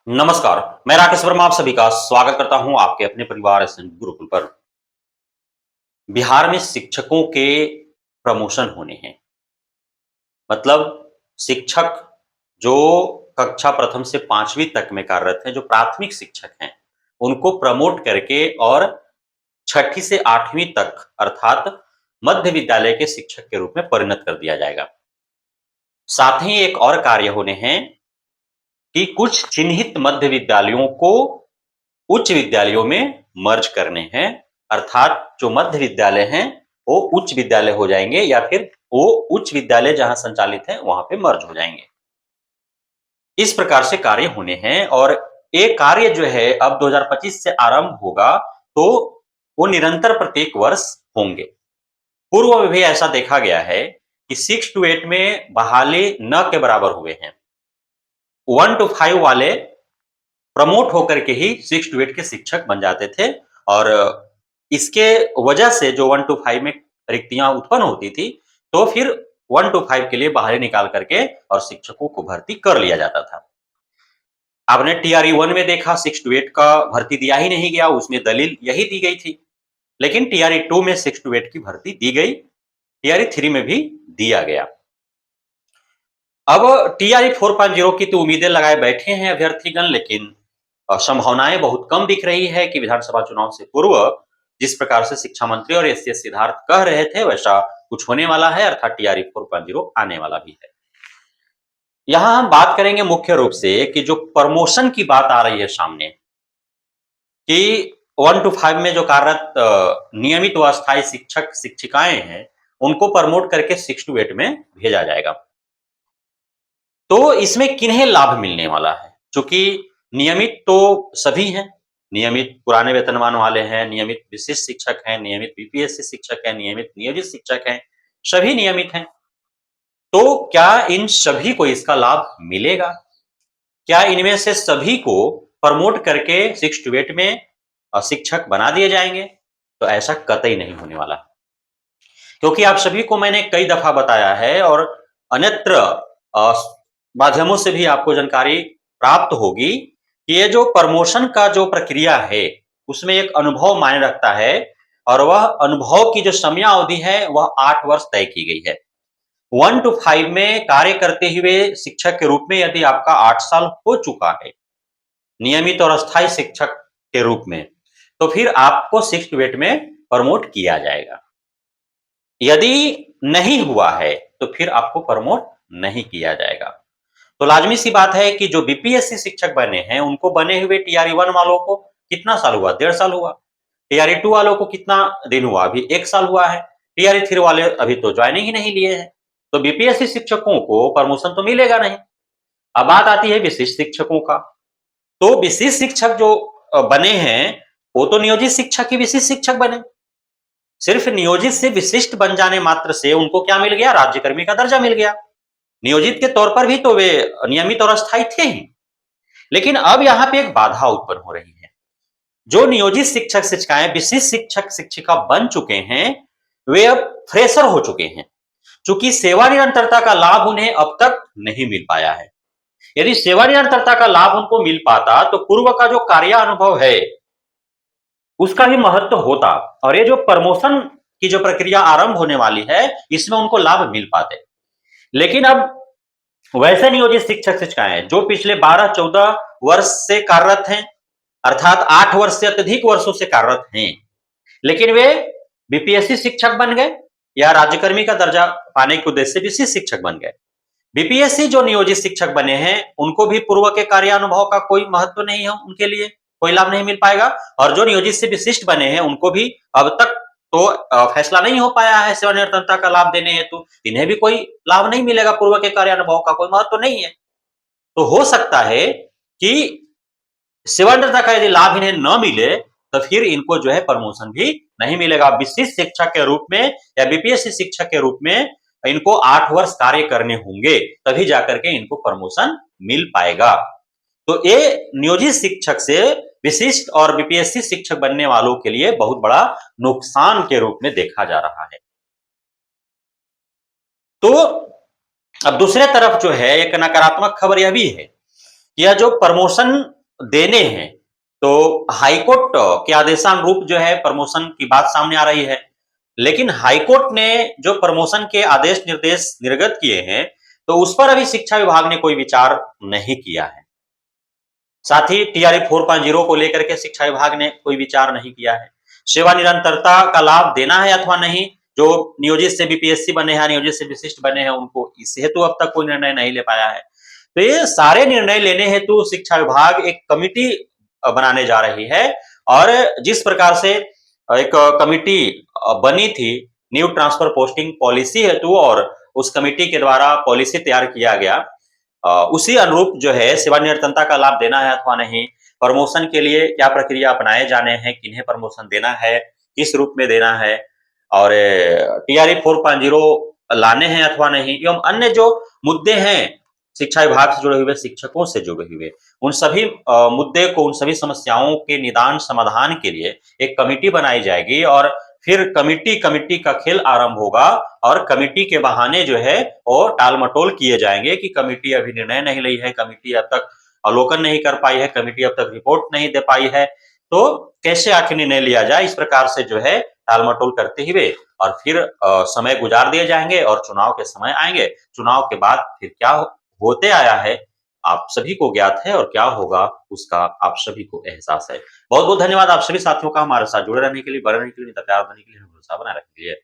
नमस्कार। मैं राकेश वर्मा आप सभी का स्वागत करता हूं आपके अपने परिवार एसएन गुरुकुल पर। बिहार में शिक्षकों के प्रमोशन होने हैं। मतलब शिक्षक जो कक्षा प्रथम से 5वीं तक में कार्यरत हैं, जो प्राथमिक शिक्षक हैं, उनको प्रमोट करके और 6ठी से 8वीं तक अर्थात मध्य विद्यालय के शिक्षक के रूप में परिणत कर दिया जाएगा। साथ ही एक और कार्य होने हैं कि कुछ चिन्हित मध्य विद्यालयों को उच्च विद्यालयों में मर्ज करने हैं, अर्थात जो मध्य विद्यालय हैं, वो उच्च विद्यालय हो जाएंगे या फिर वो उच्च विद्यालय जहां संचालित है वहां पे मर्ज हो जाएंगे। इस प्रकार से कार्य होने हैं और ये कार्य जो है अब 2025 से आरंभ होगा, तो वो निरंतर प्रत्येक वर्ष होंगे। पूर्व में भी ऐसा देखा गया है कि 6 टू 8 में बहाली न के बराबर हुए हैं। 1 टू 5 वाले प्रमोट होकर के ही 6 टू 8 के शिक्षक बन जाते थे और इसके वजह से जो 1 टू 5 में रिक्तियां उत्पन्न होती थी, तो फिर 1 टू 5 के लिए बाहर निकाल करके और शिक्षकों को भर्ती कर लिया जाता था। आपने टीआरई 1 में देखा 6 टू 8 का भर्ती दिया ही नहीं गया, उसमें दलील यही दी गई थी। लेकिन टीआरई 2 में 6 टू 8 की भर्ती दी गई, टीआरई 3 में भी दिया गया। अब टीआरई 4.0 की तो उम्मीदें लगाए बैठे हैं अभ्यर्थीगण, लेकिन संभावनाएं बहुत कम दिख रही है कि विधानसभा चुनाव से पूर्व जिस प्रकार से शिक्षा मंत्री और एससीएस सिद्धार्थ कह रहे थे वैसा कुछ होने वाला है, अर्थात टीआरई 4.0 आने वाला भी है। यहां हम बात करेंगे मुख्य रूप से कि जो प्रमोशन की बात आ रही है सामने कि 1 टू 5 में जो कार्यरत नियमित व अस्थायी शिक्षक शिक्षिकाएं हैं, उनको प्रमोट करके 6 टू 8 में भेजा जाएगा। तो इसमें किन्हें लाभ मिलने वाला है? चूंकि नियमित तो सभी हैं, नियमित पुराने वेतनमान वाले हैं, नियमित विशिष्ट शिक्षक हैं, नियमित बीपीएससी शिक्षक हैं, नियमित नियोजित शिक्षक हैं, सभी नियमित हैं। तो क्या इन सभी को इसका लाभ मिलेगा? क्या इनमें से सभी को प्रमोट करके 6 टू 8 में शिक्षक बना दिए जाएंगे? तो ऐसा कतई नहीं होने वाला, क्योंकि आप सभी को मैंने कई दफा बताया है और अन्यत्र माध्यमों से भी आपको जानकारी प्राप्त होगी कि ये जो प्रमोशन का जो प्रक्रिया है, उसमें एक अनुभव मायने रखता है और वह अनुभव की जो समयावधि है वह 8 वर्ष तय की गई है। 1 टू 5 में कार्य करते हुए शिक्षक के रूप में यदि आपका 8 साल हो चुका है, नियमित और अस्थायी शिक्षक के रूप में, तो फिर आपको 6 टू 8 में प्रमोट किया जाएगा। यदि नहीं हुआ है, तो फिर आपको प्रमोट नहीं किया जाएगा। तो लाजमी सी बात है कि जो बीपीएससी शिक्षक बने हैं, उनको बने हुए टीआरई 1 वालों को कितना साल हुआ? 1.5 साल हुआ। टीआरई 2 वालों को कितना दिन हुआ? अभी 1 साल हुआ है। टीआरई 3 वाले अभी तो ज्वाइनिंग ही नहीं लिए हैं। तो बीपीएससी शिक्षकों को प्रमोशन तो मिलेगा नहीं। अब बात आती है विशिष्ट शिक्षकों का। तो विशिष्ट शिक्षक जो बने हैं, वो तो नियोजित शिक्षक ही विशिष्ट शिक्षक बने। सिर्फ नियोजित से विशिष्ट बन जाने मात्र से उनको क्या मिल गया? राज्यकर्मी का दर्जा मिल गया। नियोजित के तौर पर भी तो वे नियमित और अस्थायी थे ही। लेकिन अब यहाँ पे एक बाधा उत्पन्न हो रही है। जो नियोजित शिक्षक शिक्षिकाएं विशिष्ट शिक्षक शिक्षिका बन चुके हैं, वे अब फ्रेशर हो चुके हैं। चूंकि सेवा निरंतरता का लाभ उन्हें अब तक नहीं मिल पाया है। यदि सेवा निरंतरता का लाभ उनको मिल पाता, तो पूर्व का जो कार्य अनुभव है उसका भी महत्व होता और ये जो प्रमोशन की जो प्रक्रिया आरंभ होने वाली है, इसमें उनको लाभ मिल पाते। लेकिन अब वैसे नियोजित शिक्षक शिक्षिकाएं जो पिछले 12-14 वर्ष से कार्यरत हैं, अर्थात 8 वर्ष से अत्यधिक वर्षों से कार्यरत हैं, लेकिन वे बीपीएससी शिक्षक बन गए या राज्यकर्मी का दर्जा पाने के उद्देश्य से विशिष्ट शिक्षक बन गए। बीपीएससी जो नियोजित शिक्षक बने हैं, उनको भी पूर्व के कार्यानुभव का कोई महत्व नहीं है, उनके लिए कोई लाभ नहीं मिल पाएगा। और जो नियोजित से विशिष्ट बने हैं, उनको भी अब तक तो फैसला नहीं हो पाया है सेवा निरंतरता का लाभ देने हेतु, इन्हें भी कोई लाभ नहीं मिलेगा, पूर्व के कार्यानुभव का कोई महत्व नहीं है। तो हो सकता है कि सेवा निरंतरता का यदि लाभ इन्हें न मिले, तो फिर इनको जो है प्रमोशन भी नहीं मिलेगा। विशिष्ट शिक्षक के रूप में या बीपीएससी शिक्षक के रूप में इनको 8 वर्ष कार्य करने होंगे, तभी जाकर के इनको प्रमोशन मिल पाएगा। तो ये नियोजित शिक्षक से विशिष्ट और बीपीएससी शिक्षक बनने वालों के लिए बहुत बड़ा नुकसान के रूप में देखा जा रहा है। तो अब दूसरे तरफ जो है एक नकारात्मक खबर यह भी है, यह जो प्रमोशन देने हैं, तो हाईकोर्ट के आदेशानुरूप जो है प्रमोशन की बात सामने आ रही है। लेकिन हाईकोर्ट ने जो प्रमोशन के आदेश निर्देश निर्गत किए हैं, तो उस पर अभी शिक्षा विभाग ने कोई विचार नहीं किया है। साथ ही टीआरई 4.0 को लेकर के शिक्षा विभाग ने कोई विचार नहीं किया है। सेवा निरंतरता का लाभ देना है अथवा नहीं, जो नियोजित से बीपीएससी बने हैं, नियोजित से विशिष्ट बने हैं, उनको इस हेतु अब तक कोई निर्णय नहीं ले पाया है। तो ये सारे निर्णय लेने हेतु शिक्षा विभाग एक कमिटी बनाने जा रही है और जिस प्रकार से एक कमिटी बनी थी न्यू ट्रांसफर पोस्टिंग पॉलिसी हेतु और उस कमिटी के द्वारा पॉलिसी तैयार किया गया, उसी अनुरूप जो है सेवा निरंतरता का लाभ देना है अथवा नहीं, प्रमोशन के लिए क्या प्रक्रिया अपनाए जाने हैं, किन्हें प्रमोशन देना है, किस रूप में देना है और टीआरई 4.0 लाने हैं अथवा नहीं एवं अन्य जो मुद्दे हैं शिक्षा विभाग से जुड़े हुए, शिक्षकों से जुड़े हुए, उन सभी मुद्दे को, उन सभी समस्याओं के निदान समाधान के लिए एक कमिटी बनाई जाएगी और फिर कमिटी कमिटी का खेल आरंभ होगा और कमिटी के बहाने जो है वो टाल-मटोल किए जाएंगे कि कमिटी अभी निर्णय नहीं ली है, कमिटी अब तक अवलोकन नहीं कर पाई है, कमिटी अब तक रिपोर्ट नहीं दे पाई है, तो कैसे आखिर निर्णय लिया जाए, इस प्रकार से जो है टाल-मटोल करते हुए और फिर समय गुजार दिए जाएंगे और चुनाव के समय आएंगे। चुनाव के बाद फिर क्या होते आया है, आप सभी को ज्ञात है और क्या होगा उसका आप सभी को एहसास है। बहुत-बहुत धन्यवाद आप सभी साथियों का हमारे साथ जुड़े रहने के लिए, बने रहने के लिए, प्यार देने के लिए, भरोसा बनाए रखने के लिए।